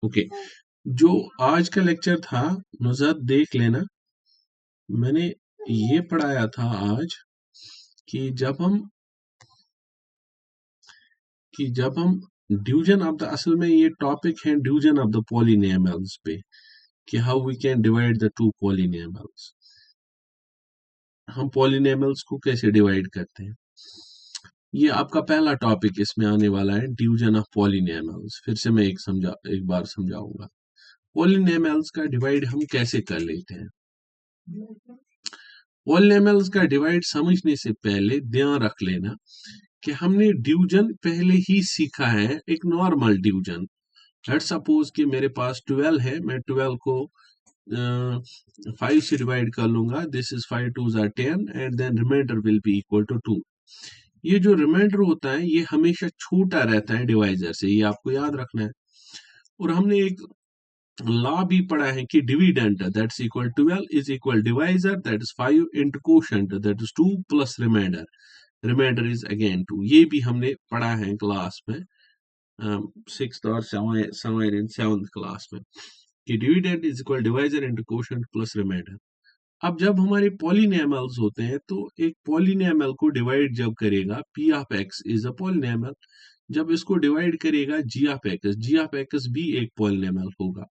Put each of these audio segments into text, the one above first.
Okay, जो आज का लेक्चर था नुज़ात देख लेना। मैंने ये पढ़ाया था आज कि जब हम डिवीजन ऑफ द, असल में ये टॉपिक है डिवीजन ऑफ द पॉलिनोमियल्स पे, कि how we can divide the two polynomials. हम पॉलिनोमियल्स को कैसे डिवाइड करते हैं, ये आपका पहला टॉपिक इसमें आने वाला है, डिवीजन ऑफ पॉलिनोमियल्स। फिर से मैं एक बार समझाऊंगा पॉलिनोमियल्स का डिवाइड हम कैसे कर लेते हैं। पॉलिनोमियल्स का डिवाइड समझने से पहले ध्यान रख लेना कि हमने डिवीजन पहले ही सीखा है, एक नॉर्मल डिवीजन। लेट्स सपोज कि मेरे पास 12 है, मैं 12 को 5 से डिवाइड कर लूंगा। This is 5 2s are 10 and then remainder will be equal to 2। ये जो रिमाइंडर होता है ये हमेशा छोटा रहता है डिवाइजर से, ये आपको याद रखना है। और हमने एक लॉ भी पढ़ा है कि dividend that's equal 12 is equal divisor that is 5 into quotient that is 2 plus remainder, remainder is again 2। ये भी हमने पढ़ा है क्लास में, 6th और 7th क्लास में, कि dividend is equal divisor into quotient plus remainder. अब जब हमारे पॉलिनोमियल्स होते हैं तो एक पॉलिनोमियल को डिवाइड जब करेगा, P of x is a polynomial, जब इसको डिवाइड करेगा जी ऑफ एक्स भी एक पॉलिनोमियल होगा।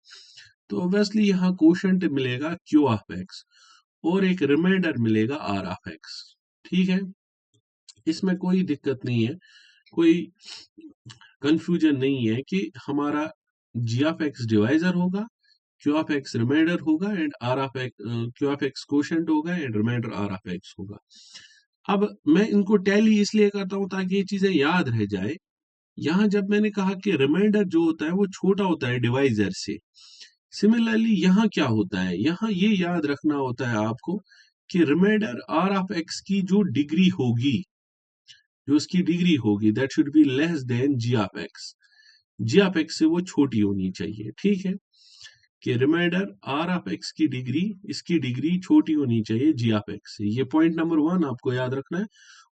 तो ऑब्वियसली यहाँ कोशेंट मिलेगा क्यू ऑफ एक्स और एक रिमाइंडर मिलेगा आर ऑफ एक्स। ठीक है, इसमें कोई दिक्कत नहीं है, कोई कंफ्यूजन नहीं है कि हमारा जी ऑफ एक्स डिवाइजर होगा, क्यू ऑफ एक्स रिमाइंडर होगा and R of X, Q of X quotient होगा and remainder are of X होगा। अब मैं इनको टैली इसलिए करता हूं ताकि ये चीजें याद रह जाए। यहाँ जब मैंने कहा कि रिमाइंडर जो होता है वो छोटा होता है डिवाइजर से, सिमिलरली यहाँ क्या होता है, यहाँ ये याद रखना होता है आपको कि रिमाइंडर आर ऑफ एक्स की जो डिग्री होगी, जो उसकी डिग्री होगी that should be less than g of x. G of x से वो छोटी होनी चाहिए। ठीक है, कि रिमाइंडर आर ऑफ एक्स की डिग्री, इसकी डिग्री छोटी होनी चाहिए जी ऑफ एक्स से। ये पॉइंट नंबर 1 आपको याद रखना है।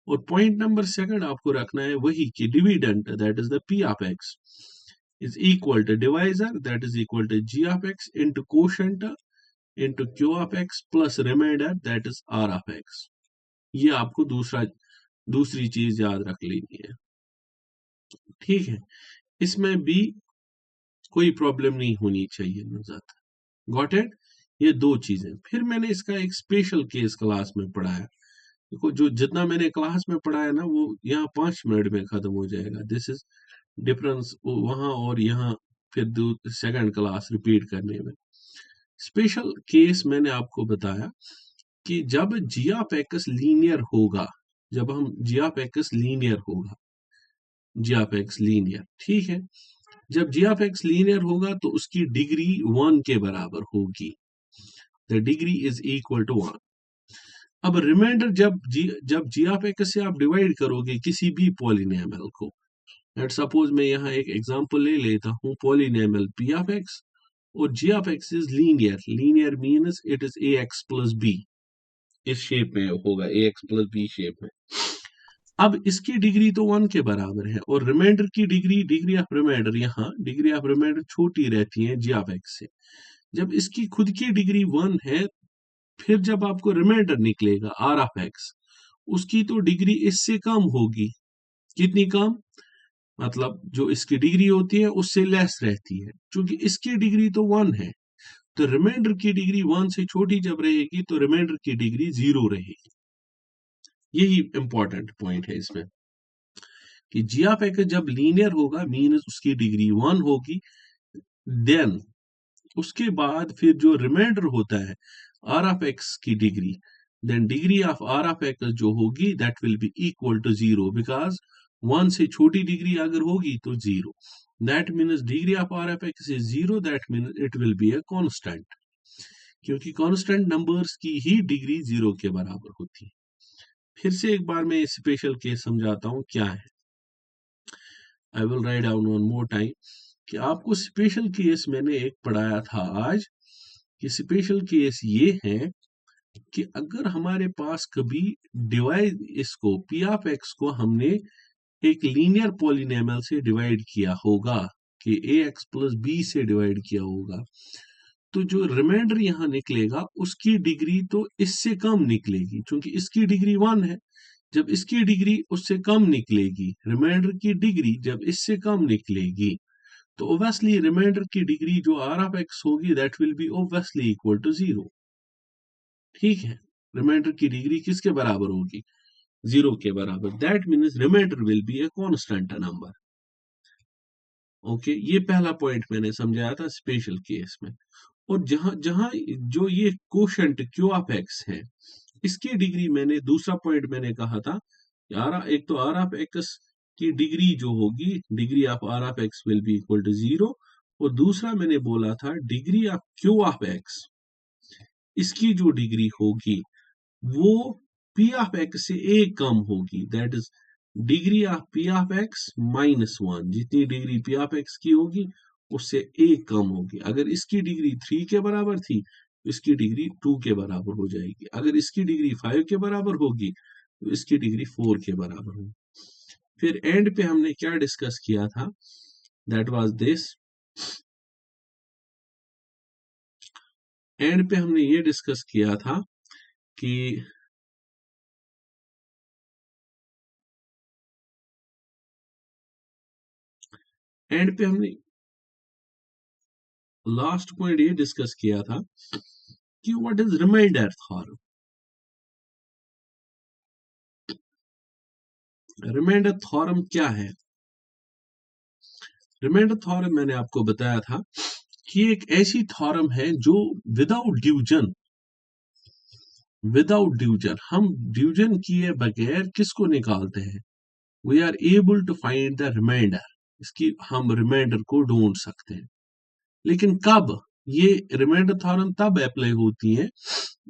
और पॉइंट नंबर 2 आपको रखना है वही कि dividend that is the P of x is equal to divisor that is equal to g of x into quotient into q of x plus remainder that is r of x। ये आपको दूसरी चीज याद रख लेनी है। ठीक है, इसमें भी कोई प्रॉब्लम नहीं होनी चाहिए नुज़ात। Got it? ये दो चीजें। फिर मैंने इसका एक स्पेशल केस क्लास में पढ़ाया। देखो, जो जितना मैंने क्लास में पढ़ाया ना वो यहाँ 5 मिनट में खत्म हो जाएगा। दिस इज डिफरेंस वहां और यहाँ, फिर सेकंड क्लास रिपीट करने में। स्पेशल केस मैंने आपको बताया कि जब जी ऑफ एक्स लीनियर होगा, जब हम जी ऑफ एक्स लीनियर होगा, जी ऑफ एक्स लीनियर, ठीक है, जब जी ऑफ एक्स लीनियर होगा तो उसकी डिग्री 1 के बराबर होगी। The degree is equal to 1। अब रिमाइंडर जब जी ऑफ एक्स से आप डिवाइड करोगे किसी भी पॉलिनोमियल को, लेट्स सपोज मैं यहाँ एक एग्जांपल ले लेता हूँ, पॉलिनोमियल पी ऑफ एक्स और G of x is linear. Linear means it is A X plus B, इस शेप में होगा, A X plus B shape में। अब इसकी डिग्री तो 1 के बराबर है और रिमाइंडर की डिग्री ऑफ रिमाइंडर, यहाँ डिग्री ऑफ रिमाइंडर छोटी रहती है जी ऑफ एक्स से। जब इसकी खुद की डिग्री 1 है, फिर जब आपको रिमाइंडर निकलेगा आर ऑफ एक्स, उसकी तो डिग्री इससे कम होगी। कितनी कम? मतलब जो इसकी डिग्री होती है उससे लेस रहती है, क्योंकि इसकी डिग्री तो 1 है। तो रिमाइंडर की डिग्री 1 से छोटी जब रहेगी तो रिमाइंडर की डिग्री 0 रहेगी। यही इंपॉर्टेंट पॉइंट है इसमें कि जी ऑफ एक्स जब लीनियर होगा मीन्स उसकी डिग्री 1 होगी, देन उसके बाद फिर जो रिमाइंडर होता है आर ऑफ एक्स की degree, then degree of r of x जो होगी that will be equal to 0, because 1 से छोटी डिग्री अगर होगी तो 0। That means degree of r of x is 0, that means it will be a constant, क्योंकि constant numbers की ही डिग्री 0 के बराबर होती है। फिर से एक बार मैं स्पेशल केस समझाता हूँ क्या है। I will write down one more time कि आपको स्पेशल केस मैंने एक पढ़ाया था आज, कि स्पेशल केस ये है कि अगर हमारे पास कभी डिवाइड, इसको पी ऑफ एक्स को हमने एक लीनियर पॉलिनोमियल से डिवाइड किया होगा, कि ए एक्स प्लस बी से डिवाइड किया होगा, तो जो रिमाइंडर यहाँ निकलेगा उसकी डिग्री तो इससे कम निकलेगी, क्योंकि इसकी डिग्री 1 है। जब इसकी डिग्री उससे कम निकलेगी, रिमाइंडर की डिग्री जब इससे कम निकलेगी, तो ओब्वियसली रिमाइंडर की डिग्री जो आर ऑफ एक्स होगी that will be obviously equal to 0। ठीक है, रिमाइंडर की डिग्री किसके बराबर होगी? 0 के बराबर। That means remainder will B a constant number. Okay, ये पहला पॉइंट मैंने समझाया था स्पेशल केस में। और जहां जहां जो ये कोशेंट क्यू ऑफ एक्स है, इसकी डिग्री मैंने दूसरा पॉइंट मैंने कहा था, एक तो आर ऑफ एक्स की डिग्री जो होगी, degree of r of x will be equal to 0, और दूसरा मैंने बोला था degree of q of x, इसकी जो डिग्री होगी वो पी ऑफ एक्स से एक कम होगी, that is degree of P of x -1। जितनी डिग्री पी ऑफ एक्स की होगी उससे एक कम होगी। अगर इसकी डिग्री 3 के बराबर थी तो इसकी डिग्री 2 के बराबर हो जाएगी। अगर इसकी डिग्री 5 के बराबर होगी तो इसकी डिग्री 4 के बराबर होगी। फिर एंड पे हमने क्या डिस्कस किया था, दैट वाज दिस, एंड पे हमने ये डिस्कस किया था कि एंड पे हमने लास्ट पॉइंट ये डिस्कस किया था कि what is remainder theorem. Remainder theorem क्या है? रिमाइंडर थ्योरम मैंने आपको बताया था कि एक ऐसी थ्योरम है जो विदाउट डिवीजन हम डिवीजन किए बगैर किसको निकालते हैं? We are able to find the remainder. इसकी हम रिमाइंडर को ढूंढ सकते हैं। लेकिन कब? ये रिमाइंडर थ्योरम तब अप्लाई होती है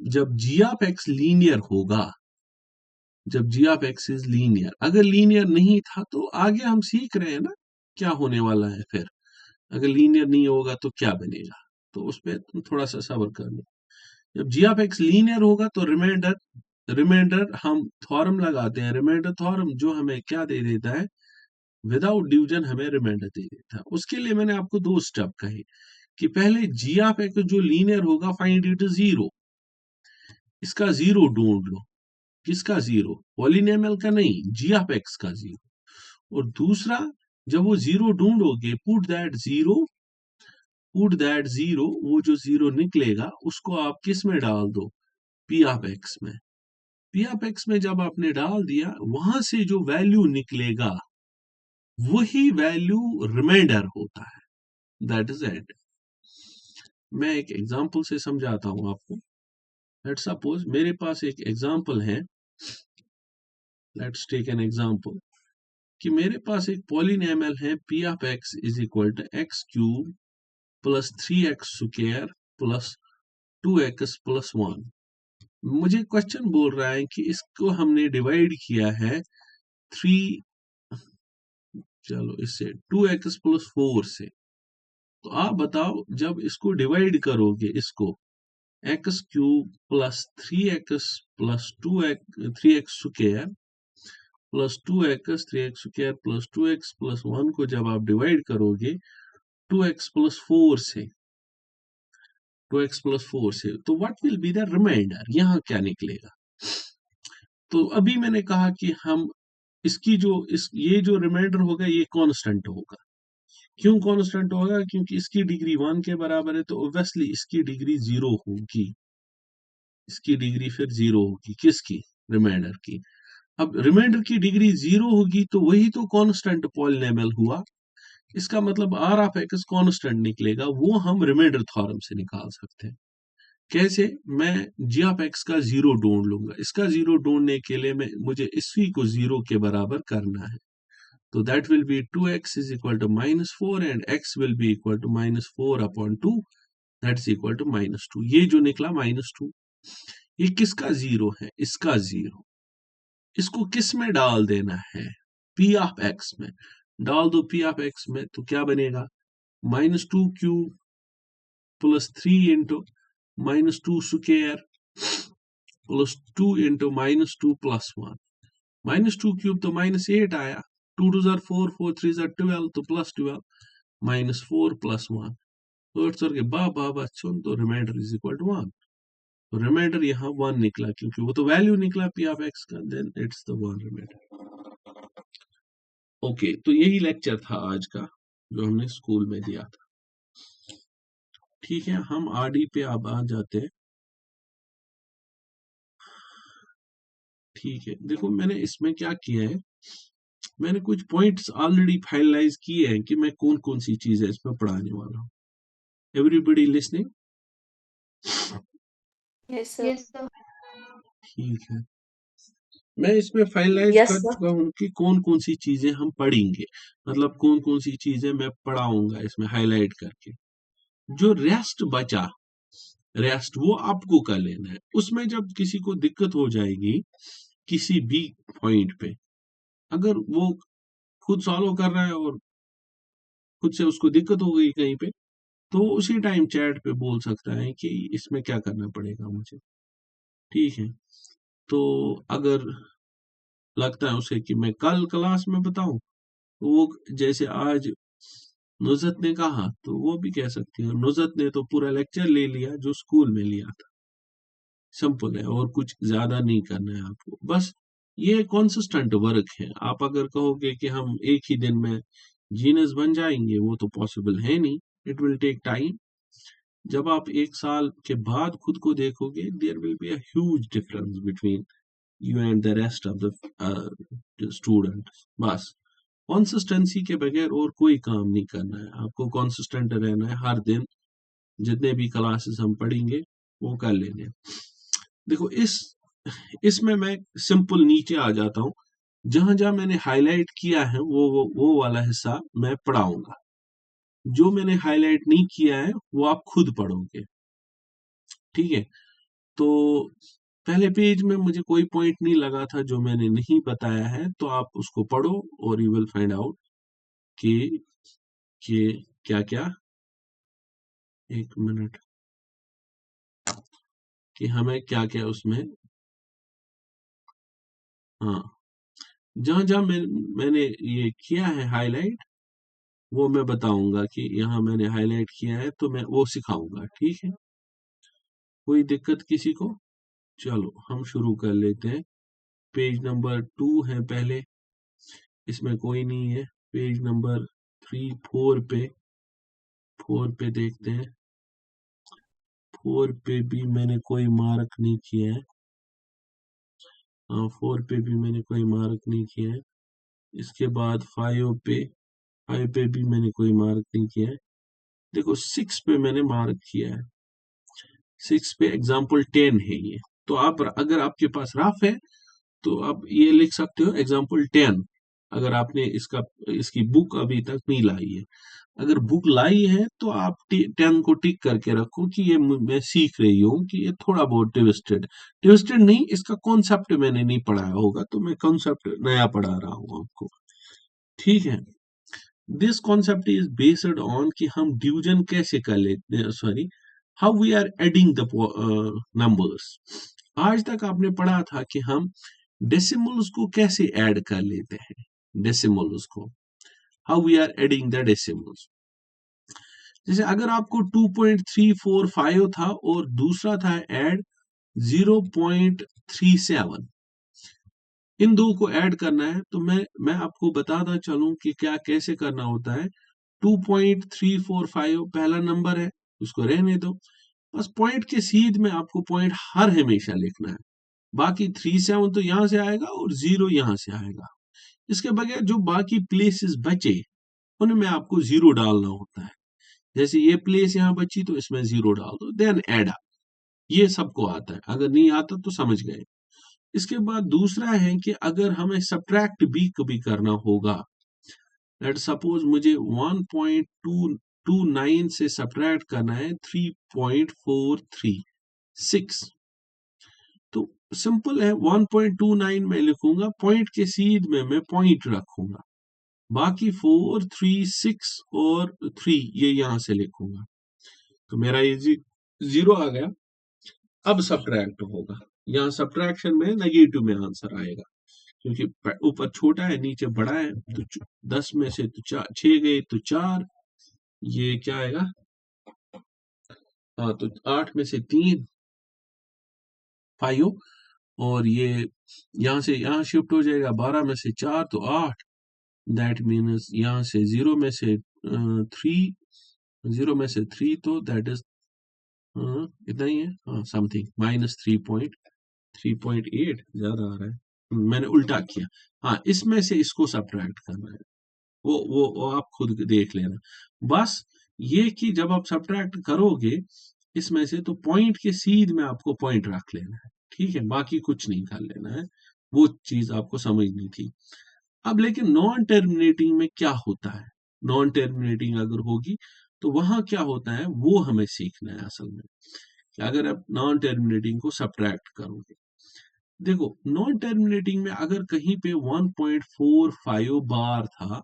जब जी ऑफ एक्स लीनियर होगा, जब जी ऑफ एक्स इज लीनियर। अगर लीनियर नहीं था तो आगे हम सीख रहे हैं ना क्या होने वाला है। फिर अगर लीनियर नहीं होगा तो क्या बनेगा, तो उस पर तुम थोड़ा सा सब्र कर लो। जब जी ऑफ एक्स लीनियर होगा तो रिमाइंडर हम थ्योरम लगाते हैं। रिमाइंडर थ्योरम जो हमें क्या दे देता है? विदाउट डिवीजन हमें रिमाइंडर दे देता है। उसके लिए मैंने आपको 2 स्टेप कहे कि पहले जी ऑफ एक्स जो लीनियर होगा फाइंड इट 0, इसका 0 ढूंढ लो। किसका 0? पॉलिनोमियल का नहीं, जी ऑफ एक्स का 0। और दूसरा, जब वो 0 ढूंढोगे, पुट दैट 0, वो जो 0 निकलेगा उसको आप किस में डाल दो? पी ऑफ एक्स में। पी ऑफ एक्स में जब आपने डाल दिया, वहां से जो वैल्यू निकलेगा वही वैल्यू रिमाइंडर होता है। That is it. मैं एक एग्जांपल से समझाता हूं आपको। लेट्स सपोज मेरे पास एक एग्जांपल है, लेट्स टेक एन एग्जांपल कि मेरे पास एक पॉलिनोमियल है p of x is equal to x cube plus 3x square plus 2x plus 1। मुझे क्वेश्चन बोल रहा है कि इसको हमने डिवाइड किया है 2x प्लस 4 से। तो आप बताओ, जब इसको डिवाइड करोगे, इसको x cube plus 3x plus 3x square plus 2x 3x square plus 2x plus 1 को जब आप डिवाइड करोगे 2x प्लस 4 से, 2x प्लस 4 से, तो what will be the remainder? यहाँ क्या निकलेगा? तो अभी मैंने कहा कि हम इसकी ये जो रिमाइंडर होगा ये कांस्टेंट होगा। क्यों कांस्टेंट होगा? क्योंकि इसकी डिग्री 1 के बराबर है, तो ऑब्वियसली इसकी डिग्री 0 होगी। इसकी डिग्री फिर 0 होगी। किसकी? रिमाइंडर की। अब रिमाइंडर की डिग्री 0 होगी तो वही तो कांस्टेंट पॉलिनोमियल हुआ। इसका मतलब आर ऑफ एक्स कांस्टेंट निकलेगा। वो हम रिमाइंडर थ्योरम से निकाल सकते हैं। कैसे? मैं जी ऑफ एक्स का 0 ढूंढ लूंगा। इसका 0 ढूंढने के लिए मुझे इसी को 0 के बराबर करना है। तो that will be 2x is equal to -4 and x will be equal to -4/2, that is equal to -2। ये जो निकला -2, ये किसका 0 है? इसका 0। इसको किस में डाल देना है? p ऑफ x में डाल दो। p ऑफ x में तो क्या बनेगा? -2 cube plus 3 into -2 square plus 2 into -2 plus 1। -2 cube तो -8 आया, 2 2 4, 4 3 12, तो +12। -4 + 1 तो बा बा बा सुन तो रिमाइंडर इज इक्वल टू 1 तो रिमाइंडर यहाँ 1 निकला क्योंकि वो तो वैल्यू निकला p ऑफ x का then it's the 1 remainder. Okay तो यही लेक्चर था आज का जो हमने स्कूल में दिया था। ठीक है हम आरडी पे अब आ जाते हैं। ठीक है देखो मैंने इसमें क्या किया है, मैंने कुछ पॉइंट्स ऑलरेडी फाइनलाइज किए हैं कि मैं कौन कौन सी चीजें इसमें पढ़ाने वाला हूँ। Everybody listening? Yes, sir. ठीक है मैं इसमें फाइनलाइज Yes, कर sir. चुका हूँ कि कौन कौन सी चीजें हम पढ़ेंगे, मतलब कौन कौन सी चीजें मैं पढ़ाऊंगा इसमें हाईलाइट करके। जो रेस्ट बचा रेस्ट वो आपको कर लेना है। उसमें जब किसी को दिक्कत हो जाएगी किसी भी पॉइंट पे, अगर वो खुद सॉल्व कर रहा है और खुद से उसको दिक्कत हो गई कहीं पे, तो उसी टाइम चैट पे बोल सकता है कि इसमें क्या करना पड़ेगा मुझे। ठीक है तो अगर लगता है उसे कि मैं कल क्लास में बताऊं, तो वो जैसे आज नुजत ने कहा तो वो भी कह सकती है। नुजत ने तो पूरा लेक्चर ले लिया जो स्कूल में लिया था। सिंपल है और कुछ ज्यादा नहीं करना है आपको, बस ये कंसिस्टेंट वर्क है। आप अगर कहोगे कि हम एक ही दिन में जीनियस बन जाएंगे, वो तो पॉसिबल है नहीं, इट विल टेक टाइम। जब आप 1 साल के बाद खुद को देखोगे there will be a huge difference between you and the rest of the student. बस कंसिस्टेंसी के बगैर और कोई काम नहीं करना है, आपको कंसिस्टेंट रहना है। हर दिन जितने भी क्लासेस हम पढ़ेंगे वो कर लेंगे। देखो इसमें मैं सिंपल नीचे आ जाता हूँ, जहां जहां मैंने हाईलाइट किया है वो वाला हिस्सा मैं पढ़ाऊंगा। जो मैंने हाईलाइट नहीं किया है वो आप खुद पढ़ोगे। ठीक है तो पहले पेज में मुझे कोई पॉइंट नहीं लगा था जो मैंने नहीं बताया है, तो आप उसको पढ़ो और यू विल फाइंड आउट कि क्या क्या। एक मिनट कि हमें क्या क्या उसमें, हाँ जहां जहां मैंने ये किया है हाईलाइट वो मैं बताऊंगा कि यहाँ मैंने हाईलाइट किया है, तो मैं वो सिखाऊंगा। ठीक है कोई दिक्कत किसी को? चलो हम शुरू कर लेते हैं। पेज नंबर 2 है पहले, इसमें कोई नहीं है। पेज नंबर 3 4 पे देखते हैं। 4 पे भी मैंने कोई मार्क नहीं किया है। हाँ 4 पे भी मैंने कोई मार्क नहीं किया है। इसके बाद 5 पे भी मैंने कोई मार्क नहीं किया है। देखो 6 पे मैंने मार्क किया है। 6 पे एग्जाम्पल 10 है ये। तो आप अगर आपके पास रफ है तो आप ये लिख सकते हो एग्जाम्पल 10। अगर आपने इसकी बुक अभी तक नहीं लाई है, अगर बुक लाई है तो आप 10 को टिक करके रखो कि ये मैं सीख रही हूँ कि ये थोड़ा बहुत ट्विस्टेड ट्विस्टेड नहीं, इसका कॉन्सेप्ट मैंने नहीं पढ़ाया होगा तो मैं कॉन्सेप्ट नया पढ़ा रहा हूँ आपको। ठीक है this concept is based on कि हम डिवीजन कैसे कर लेते, sorry how we are adding the numbers. आज तक आपने पढ़ा था कि हम डेसिमल्स को कैसे ऐड कर लेते हैं। डेसिमल्स को how we are adding the decimals. जैसे अगर आपको 2.345 था और दूसरा था ऐड 0.37, इन दो को ऐड करना है तो मैं आपको बताता चलूं कि क्या कैसे करना होता है। 2.345 पहला नंबर है, उसको रहने दो। बस पॉइंट के सीध में आपको पॉइंट हर हमेशा लिखना है। बाकी 37 तो यहां से आएगा और 0 यहां से आएगा। इसके बगैर जो बाकी प्लेसेस बचे उनमें आपको 0 डालना होता है। जैसे ये प्लेस यहाँ बची तो इसमें 0 डाल दो, देन ऐड। ये सबको आता है, अगर नहीं आता तो समझ गए। इसके बाद दूसरा है कि अगर हमें सब्ट्रैक्ट भी कभी करना होगा, लेट सपोज मुझे 1.229 से सब्ट्रैक्ट करना है 3.436, तो सिंपल है 1.29 में लिखूंगा, पॉइंट के सीध में मैं पॉइंट रखूंगा, बाकी 4 3 6 और 3 ये यहां से लिखूंगा। तो मेरा ये 0 आ गया। अब सब्ट्रैक्ट होगा, यहाँ सब्ट्रैक्शन में नेगेटिव में आंसर आएगा क्योंकि ऊपर छोटा है नीचे बड़ा है। तो 10 में से तो 6 गए तो 4, ये क्या आएगा, हाँ तो 8 में से 3 5, और ये यहाँ से यहाँ शिफ्ट हो जाएगा, 12 में से 4 तो 8, दैट मीन्स यहाँ से 0 में से 3, 0 में से 3 तो दैट इज इतना ही है, हाँ समथिंग -3.8 ज्यादा आ रहा है, मैंने उल्टा किया। हाँ इसमें से इसको सब्ट्रैक्ट करना है, वो आप खुद देख लेना। बस ये कि जब आप सब्ट्रैक्ट करोगे इसमें से, तो पॉइंट के सीध में आपको पॉइंट रख लेना है, ठीक है, बाकी कुछ नहीं कर लेना है, वो चीज आपको समझनी थी। अब लेकिन नॉन टर्मिनेटिंग में क्या होता है, नॉन टर्मिनेटिंग अगर होगी तो वहां क्या होता है वो हमें सीखना है असल में, कि अगर आप नॉन टर्मिनेटिंग को सब्ट्रैक्ट करोगे। देखो नॉन टर्मिनेटिंग में अगर कहीं पे 1.45 बार था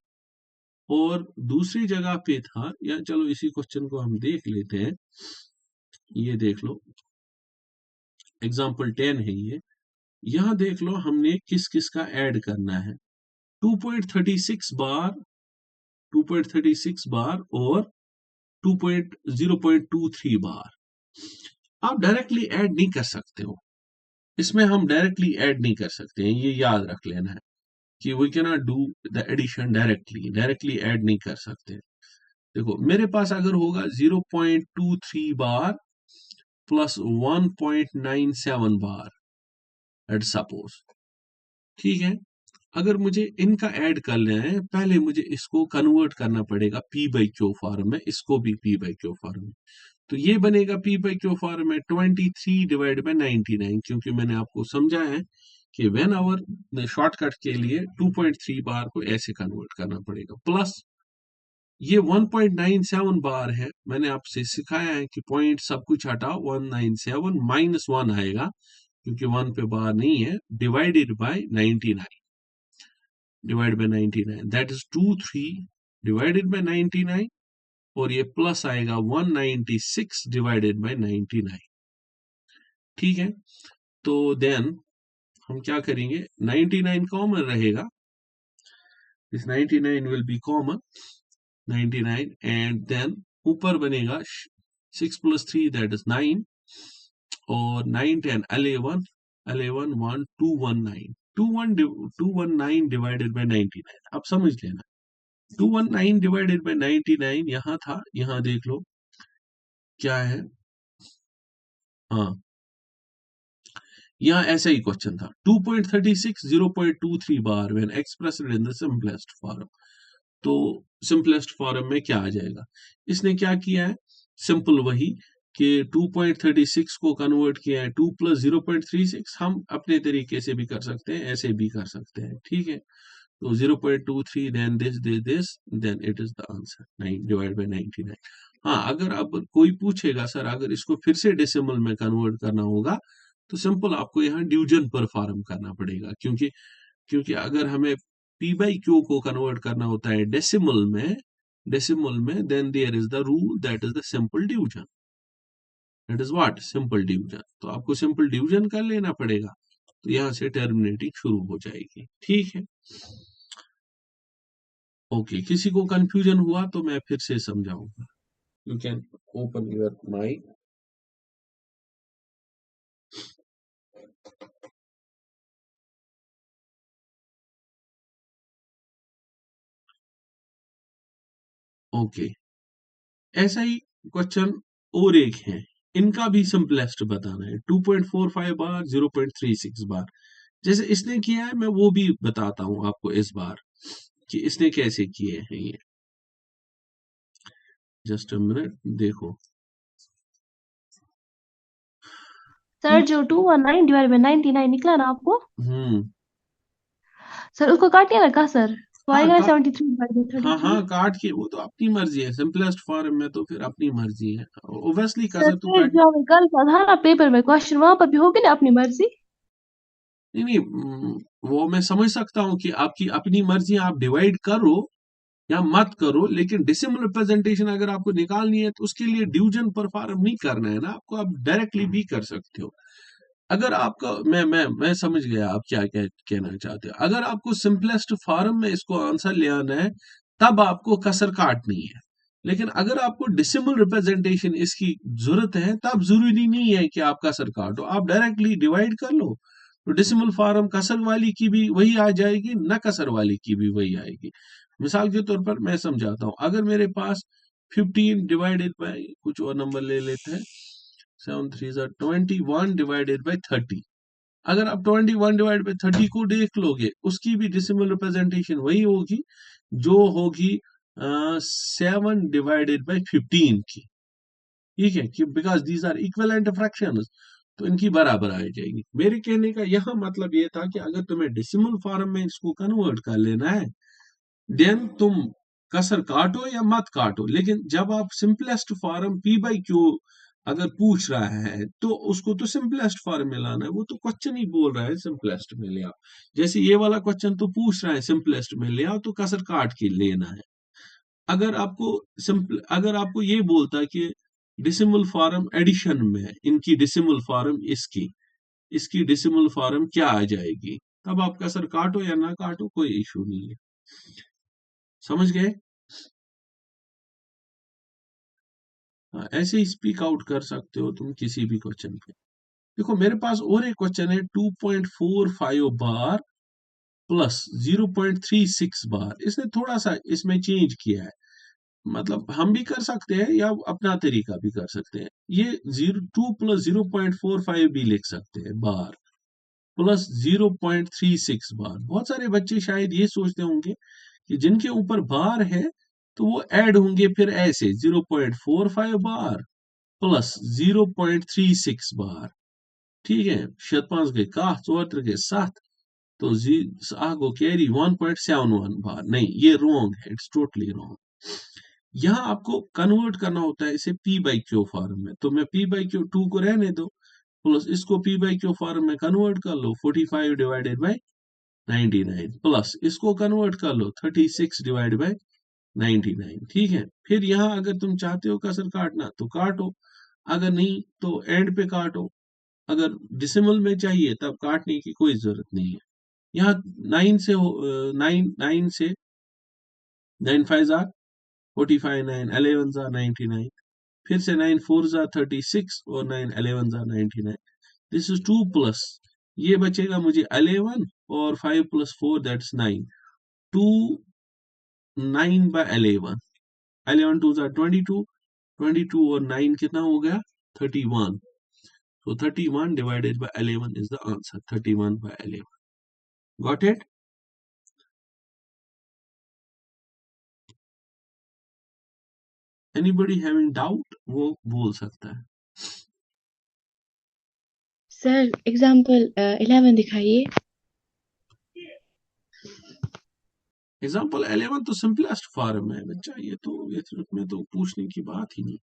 और दूसरी जगह पे था, या चलो इसी क्वेश्चन को हम देख लेते हैं, ये देख लो एग्जाम्पल 10 है ये, यहां देख लो हमने किस किस का ऐड करना है, 2.36 बार, 2.36 बार और 0.23 बार। आप डायरेक्टली ऐड नहीं कर सकते हो, इसमें हम डायरेक्टली ऐड नहीं कर सकते हैं, ये याद रख लेना है कि we can not do the addition directly, directly add नहीं कर सकते। देखो मेरे पास अगर होगा 0.23 bar plus 1.97 bar at suppose, ठीक है, अगर मुझे इनका ऐड कर लेना है, पहले मुझे इसको कन्वर्ट करना पड़ेगा पी बाई क्यू फॉर्म में, इसको भी पी बाई क्यू फॉर्म में, तो ये बनेगा पी बाई क्यू फॉर्म में 23 डिवाइड बाई 99, क्योंकि मैंने आपको समझाया है कि वेन आवर शॉर्टकट के लिए 2.3 बार को ऐसे कन्वर्ट करना पड़ेगा, प्लस ये 1.97 बार है, मैंने आपसे सिखाया है कि पॉइंट सब कुछ हटाओ, 197 -1 आएगा क्योंकि 1 पे बार नहीं है, divided by 99, divide by 99 that is 23 divided by 99, और ये प्लस आएगा 196 डिवाइडेड बाय 99, ठीक है। तो देन हम क्या करेंगे, 99 कॉमन रहेगा, this 99 will be common, 99, and then ऊपर बनेगा 6 + 3 दैट इज 9, और 9 10 11 11 1 219 219 डिवाइडेड बाय 99, आप समझ लेना 219 डिवाइडेड बाय 99 यहाँ था, यहाँ देख लो क्या है, हाँ यहाँ ऐसा ही क्वेश्चन था, 2.36 0.23 बार when expressed in the simplest form, तो सिंपलेस्ट फॉर्म में क्या आ जाएगा, इसने क्या किया है, सिंपल वही कि 2.36 को कन्वर्ट किया है 2 + 0.36, हम अपने तरीके से भी कर सकते हैं, ऐसे भी कर सकते हैं, ठीक है, तो 0.23 then this then it is the answer 9 divide by 99। हाँ अगर अब कोई पूछेगा सर अगर इसको फिर से डेसिमल में कन्वर्ट करना होगा, तो सिंपल आपको यहाँ डिवीजन परफॉर्म करना पड़ेगा, क्योंकि क्योंकि अगर हमें पी बाई क्यू को कन्वर्ट करना होता है डेसिमल में then there is the rule that is the simple division, that is what, simple division, तो आपको सिंपल डिवीजन कर लेना पड़ेगा, तो यहाँ से टर्मिनेटिंग शुरू हो जाएगी, ठीक है। ओके किसी को कंफ्यूजन हुआ तो मैं फिर से समझाऊंगा, you can open your mind. Okay ऐसा ही क्वेश्चन और एक है, इनका भी सिंपलेस्ट बताना है, 2.45 बार 0.36 बार, जैसे इसने किया है मैं वो भी बताता हूं आपको इस बार कि इसने कैसे किए हैं ये, जस्ट अ मिनट देखो, सर जो 219 डिवाइड बाय 99 निकला ना आपको, हम्म, सर उसको काटिए ना, कहा सर वो हाँ आएगा ना 73 डिवाइड बाय हाँ 33। हाँ काट के, वो तो अपनी मर्जी है, सिंपलेस्ट फॉर्म में तो फिर अपनी मर्जी है, ओब्वियसली सर कर तू फिर काट, जो हमें कल का था ना पेपर में क्वेश्चन, वहां पर भी होगी ना अपनी मर्जी। नहीं नहीं वो मैं समझ सकता हूँ कि आपकी अपनी मर्जी, आप डिवाइड करो या मत करो, लेकिन डेसिमल रिप्रेजेंटेशन अगर आपको निकालनी है तो उसके लिए डिवीजन परफॉर्म नहीं करना है ना आपको, आप डायरेक्टली भी कर सकते हो। अगर आपका मैं समझ गया आप क्या कहना चाहते हो, अगर आपको सिंपलेस्ट फॉर्म में इसको आंसर ले आना है तब आपको कसर काटनी है, लेकिन अगर आपको डेसिमल रिप्रेजेंटेशन इसकी जरूरत है तब जरूरी नहीं है कि आप कसर काटो, आप डायरेक्टली डिवाइड कर लो। तो डेसिमल फॉर्म कसर वाली की भी वही आ जाएगी, न कसर वाली की भी वही आएगी। मिसाल के तौर पर मैं समझाता हूं, अगर मेरे पास 15 डिवाइडेड बाय कुछ और नंबर ले लेते हैं, 7 3 21 डिवाइडेड बाय 30। अगर आप 21 डिवाइड बाय 30 को देख लोगे, उसकी भी डेसिमल रिप्रेजेंटेशन वही होगी जो होगी 7 डिवाइडेड बाय 15 की। ठीक है, कि because these are equivalent fractions, तो इनकी बराबर आ जाएगी। मेरे कहने का यह मतलब ये था कि अगर तुम्हें डेसिमल फॉर्म में इसको कन्वर्ट कर लेना है, देन तुम कसर काटो या मत काटो, लेकिन जब आप simplest form P by Q अगर पूछ रहा है तो उसको तो सिंपलेस्ट फॉर्म में लाना है। वो तो क्वेश्चन ही बोल रहा है सिंपलेस्ट में ले आओ, जैसे ये वाला क्वेश्चन तो पूछ रहा है सिंपलेस्ट में ले आओ, तो कसर काट के लेना है। अगर आपको ये बोलता कि डेसिमल फॉर्म एडिशन में इनकी डेसिमल फॉर्म इसकी डेसिमल फॉर्म क्या आ जाएगी, तब आप कसर काटो या ना काटो, कोई इशू नहीं है। समझ गए? ऐसे ही स्पीक आउट कर सकते हो तुम किसी भी क्वेश्चन पे। देखो मेरे पास और एक क्वेश्चन है, 2.45 बार प्लस 0.36 बार। इसने थोड़ा सा इसमें चेंज किया है, मतलब हम भी कर सकते हैं या अपना तरीका भी कर सकते हैं। ये 2 प्लस 0.45 भी लिख सकते हैं बार, प्लस 0.36 बार। बहुत सारे बच्चे शायद ये सोचते होंगे कि जिनके ऊपर बार है तो वो ऐड होंगे फिर ऐसे 0.45 बार प्लस 0.36 बार। ठीक है, शत पांच गए का, चौहत्तर के 7, तो आगो कैरी 1.71 बार। नहीं, ये रॉन्ग है, इट्स टोटली रॉन्ग। यहाँ आपको कन्वर्ट करना होता है इसे पी बाई क्यू फॉर्म में, तो मैं पी बाई क्यू 2 को रहने दो, प्लस इसको पी बाई क्यू फॉर्म में कन्वर्ट कर लो, 45 डिवाइडेड बाई 99, प्लस इसको कन्वर्ट कर लो 36 डिवाइड बाई 99। ठीक है, फिर यहाँ अगर तुम चाहते हो कसर काटना तो काटो, अगर नहीं तो एंड पे काटो। अगर डिसिमल में चाहिए तब काटने की कोई जरूरत नहीं है। यहाँ 9 से 9 से 9 5 आर 45, 9 11 आर 99, फिर से 9 4 आर 36 और 9 11 आर 99। दिस इज 2 प्लस ये बचेगा मुझे 11 और 5 प्लस 4 दैट्स 9, 2 9 बाय 11, 11 2 आर 22, 22 और 9 कितना हो गया 31। So 31 divided by 11 is the answer. 31 by 11. Got it? Anybody having doubt? वो बोल सकता है। सर एग्जाम्पल 11 दिखाइए। एग्जाम्पल 11 तो सिंपलेस्ट फॉर्म है बच्चा, ये तो इसमें तो पूछने की बात ही नहीं।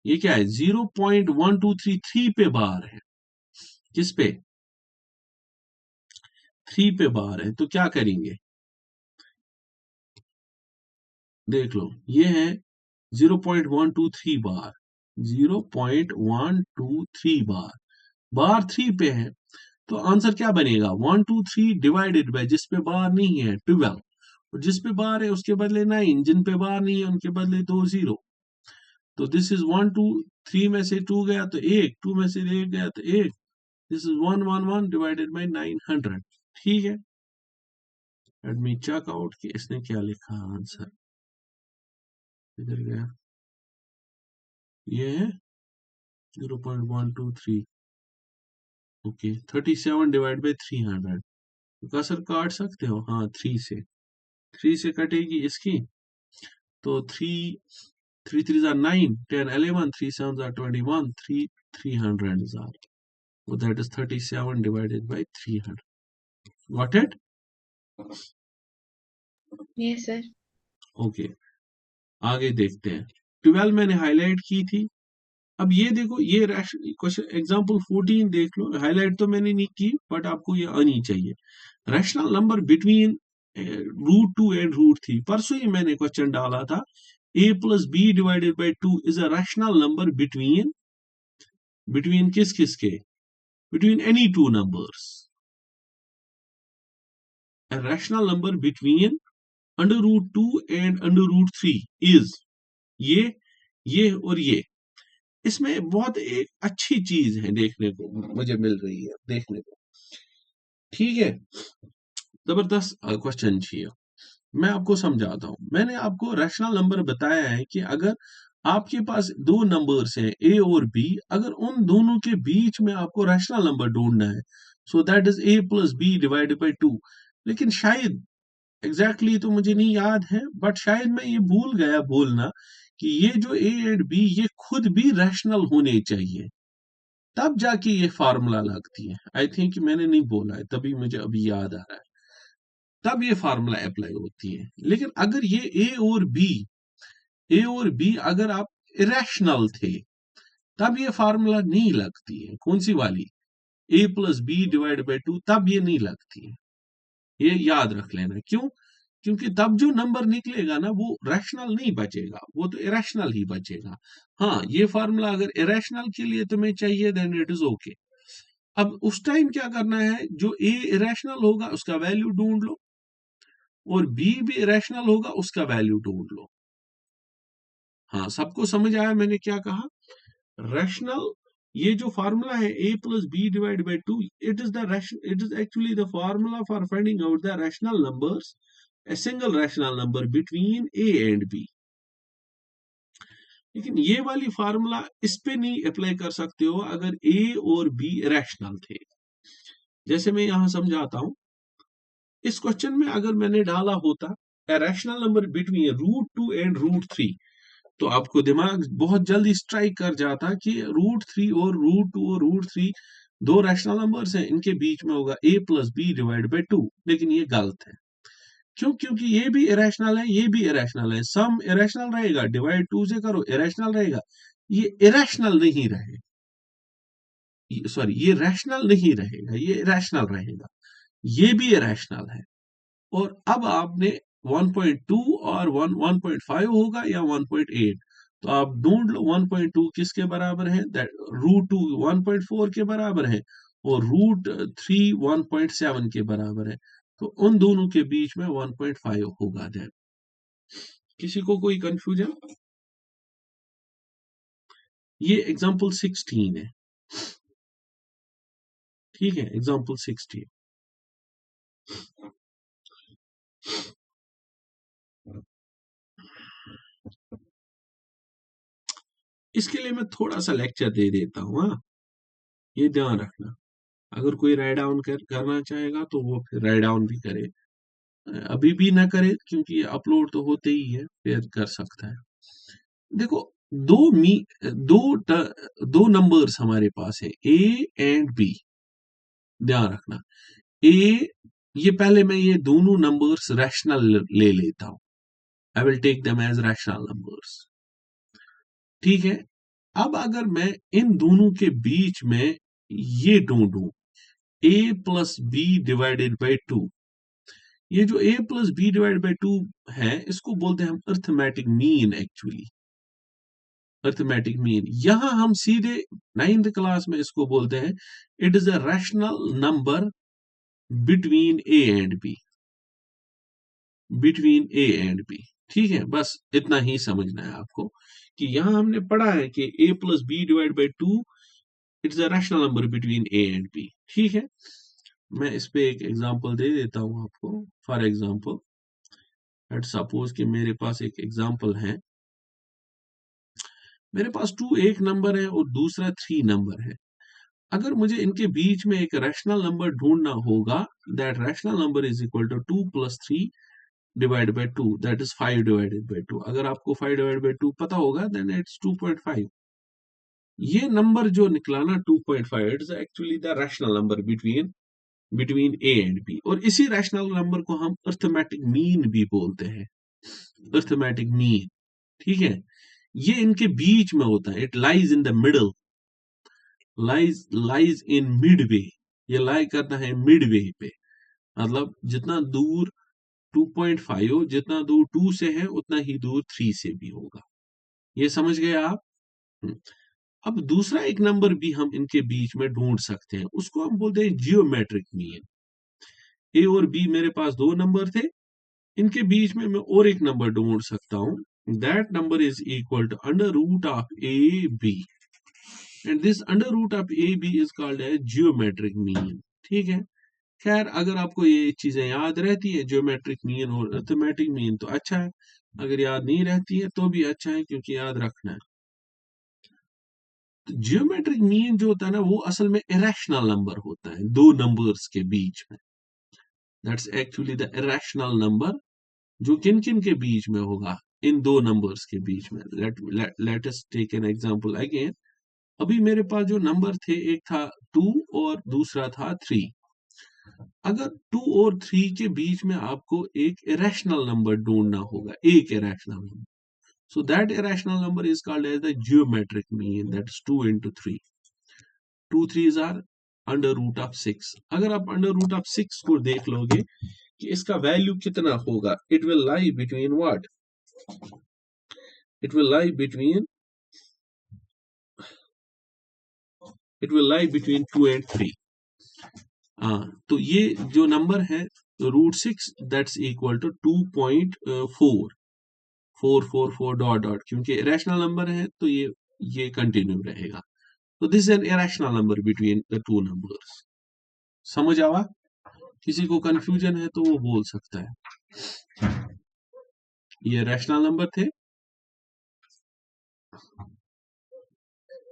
ये क्या है, 0.1233 पे बार है, किस पे 3 पे बार है, तो क्या करेंगे देख लो। ये है 0.123 बार, 0.123 बार, बार 3 पे है, तो आंसर क्या बनेगा 123 डिवाइडेड बाय जिस पे बार नहीं है 12, और जिस पे बार है उसके बदले 9, जिन पे बार नहीं है उनके बदले 2 0। तो दिस इज 1 2, 3 में से 2 गया तो 1, 2 में से 1 गया तो 1, दिस इज 1 1 1 डिवाइडेड बाय 900। ठीक है, लेट मी चेक आउट कि इसने क्या लिखा आंसर, इधर गया, ये है 0.123, ओके 37 डिवाइड बाय 300। कसर काट सकते हो, हाँ 3 से कटेगी इसकी, तो 3 3 3s are 9, 10 11, 3 7s are 21, 3 300s are, so that is 37 divided by 300. Got it? Yes sir. Okay, आगे देखते हैं। 12 मैंने हाईलाइट की थी। अब ये देखो, ये क्वेश्चन एग्जांपल 14 देख लो, हाईलाइट तो मैंने नहीं की बट आपको ये आनी चाहिए। रैशनल नंबर बिटवीन √2 एंड √3, परसों ही मैंने क्वेश्चन डाला था, a plus b divided by 2 is a rational number between किस किस के, between any two numbers. A rational number between under √2 and under √3 is, ये और ये, इसमें बहुत एक अच्छी चीज है देखने को मुझे मिल रही है देखने को। ठीक है, जबरदस्त क्वेश्चन चाहिए। मैं आपको समझाता हूं। मैंने आपको रैशनल नंबर बताया है कि अगर आपके पास दो नंबर्स हैं ए और बी, अगर उन दोनों के बीच में आपको रैशनल नंबर ढूंढना है, so that is a plus B divided by 2। लेकिन शायद एग्जैक्टली तो मुझे नहीं याद है, बट शायद मैं ये भूल गया बोलना कि ये जो ए एंड बी ये खुद भी रैशनल होने चाहिए, तब जाके ये फार्मूला लगती है। आई थिंक मैंने नहीं बोला है, तभी मुझे अभी याद आ रहा है, तब ये फार्मूला अप्लाई होती है। लेकिन अगर ये ए और बी अगर आप इरेशनल थे, तब ये फार्मूला नहीं लगती है। कौन सी वाली? ए प्लस बी डिवाइड बाई 2, तब ये नहीं लगती है। ये याद रख लेना। क्यों? क्योंकि तब जो नंबर निकलेगा ना वो रैशनल नहीं बचेगा, वो तो इरेशनल ही बचेगा। हाँ, ये फार्मूला अगर इरेशनल के लिए तुम्हें चाहिए देन इट इज ओके। अब उस टाइम क्या करना है, जो ए इरेशनल होगा उसका वैल्यू ढूंढ लो, और बी भी इरेशनल होगा उसका वैल्यू ढूंढ लो। हाँ, सबको समझ आया मैंने क्या कहा? रैशनल, ये जो फार्मूला है A plus B divide by 2, it is actually the formula for finding out the rational numbers, a single rational number between a and b। लेकिन ये वाली फार्मूला इस पे नहीं अप्लाई कर सकते हो अगर a और b रैशनल थे। जैसे मैं यहां समझाता हूं, इस क्वेश्चन में अगर मैंने डाला होता a rational number between √2 and √3, तो आपको दिमाग बहुत जल्दी स्ट्राइक कर जाता कि √3 और √2 और √3 दो रैशनल नंबर्स हैं, इनके बीच में होगा a plus B divide by 2। लेकिन ये गलत है। क्यों? क्योंकि ये भी इरेशनल है, ये भी इरेशनल है। सम इरेशनल रहेगा, डिवाइड 2 से करो इरेशनल रहेगा। ये इरेशनल नहीं रहे, सॉरी, ये रैशनल नहीं रहेगा, ये इरेशनल रहेगा। ये भी इरेशनल है। और अब आपने 1.2 और 1.5 होगा या 1.8, तो आप ढूंढ लो 1.2 किसके बराबर है, दैट √2 1.4 के बराबर है, और √3 1.7 के बराबर है। तो उन दोनों के बीच में 1.5 होगा। दैट, किसी को कोई कंफ्यूजन? ये एग्जाम्पल 16 है। ठीक है, एग्जाम्पल 16। इसके लिए मैं थोड़ा सा लेक्चर दे देता हूँ। हाँ, ये ध्यान रखना। अगर कोई राइट डाउन करना चाहेगा तो वो फिर राइट डाउन भी करे, अभी भी ना करे क्योंकि अपलोड तो होते ही है, फिर कर सकता है। देखो, दो मी दो दो नंबर्स हमारे पास है, ए एंड बी। ध्यान रखना, ए, ये पहले मैं ये दोनों नंबर्स रैशनल ले लेता हूं। I will take them as rational numbers. ठीक है, अब अगर मैं इन दोनों के बीच में ये ढूंढूं, A plus B divided by 2, ये जो a plus B divide by 2 है, इसको बोलते हैं हम arithmetic mean. Actually arithmetic mean, यहां हम सीधे 9th क्लास में इसको बोलते हैं it is a rational number between A and B, between A and B. ठीक है, बस इतना ही समझना है आपको कि यहां हमने पढ़ा है कि a plus B divide by 2 it is a rational number between A and B. ठीक है, मैं इस पे एक एग्जांपल दे देता हूं आपको। फॉर एग्जांपल, लेट्स सपोज कि मेरे पास एक एग्जांपल है, मेरे पास 2 एक नंबर है और दूसरा 3 नंबर है। अगर मुझे इनके बीच में एक रैशनल नंबर ढूंढना होगा, that rational number is equal to 2 plus 3 divide by 2, that is 5 divided by 2। अगर आपको 5 डिवाइड बाई 2 पता होगा देन इट्स 2.5। ये नंबर जो निकला ना 2.5, it's actually the rational number between A and B. और इसी रैशनल नंबर को हम अर्थमेटिक मीन भी बोलते हैं, अर्थमेटिक मीन। ठीक है, ये इनके बीच में होता है, it lies in the middle, lies in Midway. ये लाई करता है मिडवे पे, मतलब जितना दूर 2.5 हो, जितना दूर 2 से है उतना ही दूर 3 से भी होगा। ये समझ गए आप? हम्म। अब दूसरा एक नंबर भी हम इनके बीच में ढूंढ सकते हैं, उसको हम बोलते हैं जियोमेट्रिक मीन। ए और बी मेरे पास दो नंबर थे, इनके बीच में मैं और एक नंबर ढूंढ सकता हूं, that number is equal to under root of AB, and this under root of AB is called as geometric mean. ठीक है, खैर अगर आपको ये चीजें याद रहती है ज्योमेट्रिक मीन और अर्थमेटिक मीन तो अच्छा है, अगर याद नहीं रहती है तो भी अच्छा है क्योंकि याद रखना है। तो जियोमेट्रिक मीन जो होता है ना वो असल में इरेशनल नंबर होता है दो नंबर्स के बीच में। That's actually the irrational number जो किन किन के बीच में होगा, इन दो नंबर्स के बीच में। Let us take an example again. अभी मेरे पास जो नंबर थे एक था 2 और दूसरा था 3। अगर 2 और 3 के बीच में आपको एक इरेशनल नंबर ढूंढना होगा, एक irrational number, so that irrational number is called as the geometric mean, that's 2 into 3। 2 3s are under root of 6। अगर आप under root of 6 को देख लोगे कि इसका वैल्यू कितना होगा, it will lie between what, it will lie between 2 and 3। तो ये जो नंबर है √6 that's equal to 2.4 dot dot, क्योंकि रैशनल नंबर है तो ये कंटिन्यू रहेगा। तो this is an irrational number between the two numbers. समझ आवा? किसी को कंफ्यूजन है तो वो बोल सकता है। ये रैशनल नंबर थे,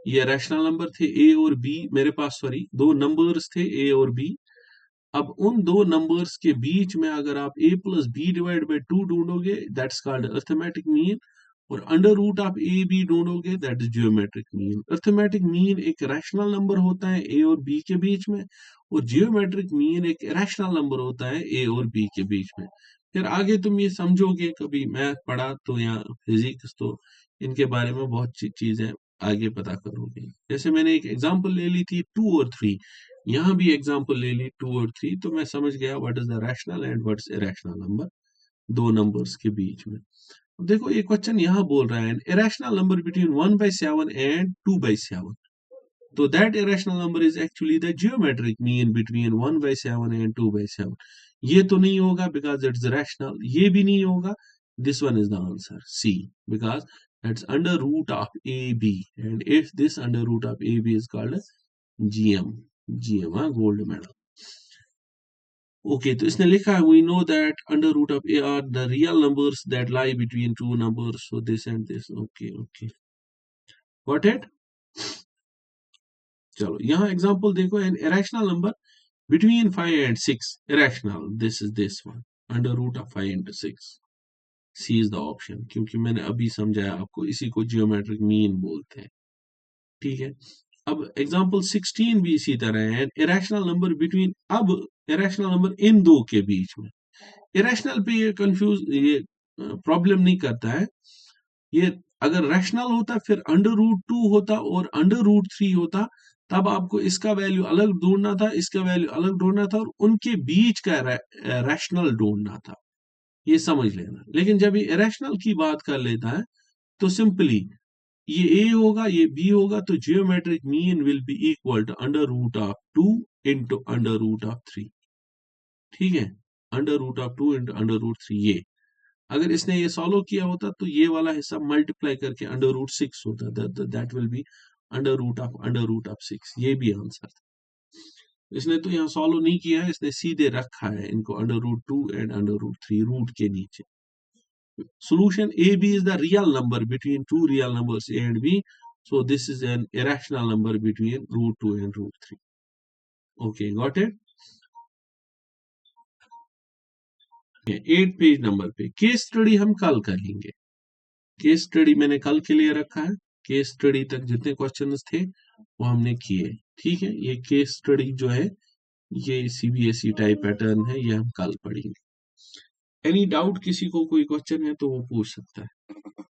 ये रैशनल नंबर थे ए और बी, मेरे पास सॉरी दो नंबर्स थे ए और बी। अब उन दो नंबर्स के बीच में अगर आप a plus B divide by 2 ढूंढोगे दैट्स कॉल्ड अर्थमेटिक मीन, और under root of A B ढूंढोगे that is geometric mean. Arithmetic mean एक रैशनल नंबर होता है ए और बी के बीच में, और जियोमेट्रिक मीन एक रैशनल नंबर होता है ए और बी के बीच में। फिर आगे तुम ये समझोगे, कभी मैथ पढ़ा तो या फिजिक्स तो इनके बारे में बहुत चीजें आगे पता करोगे। जैसे मैंने एक एग्जांपल ले ली थी 2 और 3, यहाँ भी एग्जांपल ले ली 2 और 3, तो मैं समझ गया what is the rational and what is irrational number दो नंबर्स के बीच में। देखो ये क्वेश्चन यहाँ बोल रहा है इरेशनल नंबर बिटवीन 1/7 एंड 2/7, तो that irrational number is actually the geometric mean between 1/7 and 2/7। ये तो नहीं होगा बिकॉज इट्स रैशनल, ये भी नहीं होगा, this one is the answer C, because that's under root of AB, and if this under root of AB is called GM, हाँ gold medal. Okay, तो इसने लिखा है we know that under root of A are the real numbers that lie between two numbers, so this and this। okay got it। चलो यहाँ example देखो, N irrational number between 5 and 6 irrational, this is this one under root of 5 into 6। C is the option, क्योंकि मैंने अभी समझाया आपको, इसी को जियोमेट्रिक मीन बोलते हैं। ठीक है, अब एग्जांपल 16 भी इसी तरह है, इरेशनल नंबर बिटवीन, अब इरेशनल नंबर इन दो के बीच में। इरेशनल पे ये कंफ्यूज, ये प्रॉब्लम नहीं करता है, ये अगर रैशनल होता फिर अंडर रूट 2 होता और अंडर रूट 3 होता, तब आपको इसका वैल्यू अलग ढूंढना था, इसका वैल्यू अलग ढूंढना था, और उनके बीच का रैशनल ढूंढना था, ये समझ लेना। लेकिन जब ये इरेशनल की बात कर लेता है तो सिंपली ये ए होगा ये बी होगा, तो geometric mean will be equal to under root of 2 into under root of 3। ठीक है, under root of 2 into under root 3। ये अगर इसने ये सॉल्व किया होता तो ये वाला हिस्सा मल्टीप्लाई करके अंडर रूट 6 होता, that will be under root of 6। ये भी आंसर था। इसने तो यहाँ सॉल्व नहीं किया है, इसने सीधे रखा है इनको under root 2 and under root 3 root के नीचे। Solution AB is the real number between two real numbers A and B. So this is an irrational number between root 2 and root 3. Okay, got it? 8 page number पे case study हम कल करेंगे। Case study मैंने कल के लिए रखा है, केस स्टडी तक जितने क्वेश्चंस थे वो हमने किए। ठीक है, ये केस स्टडी जो है ये CBSE टाइप पैटर्न है, ये हम कल पढ़ेंगे। एनी डाउट, किसी को कोई क्वेश्चन है तो वो पूछ सकता है।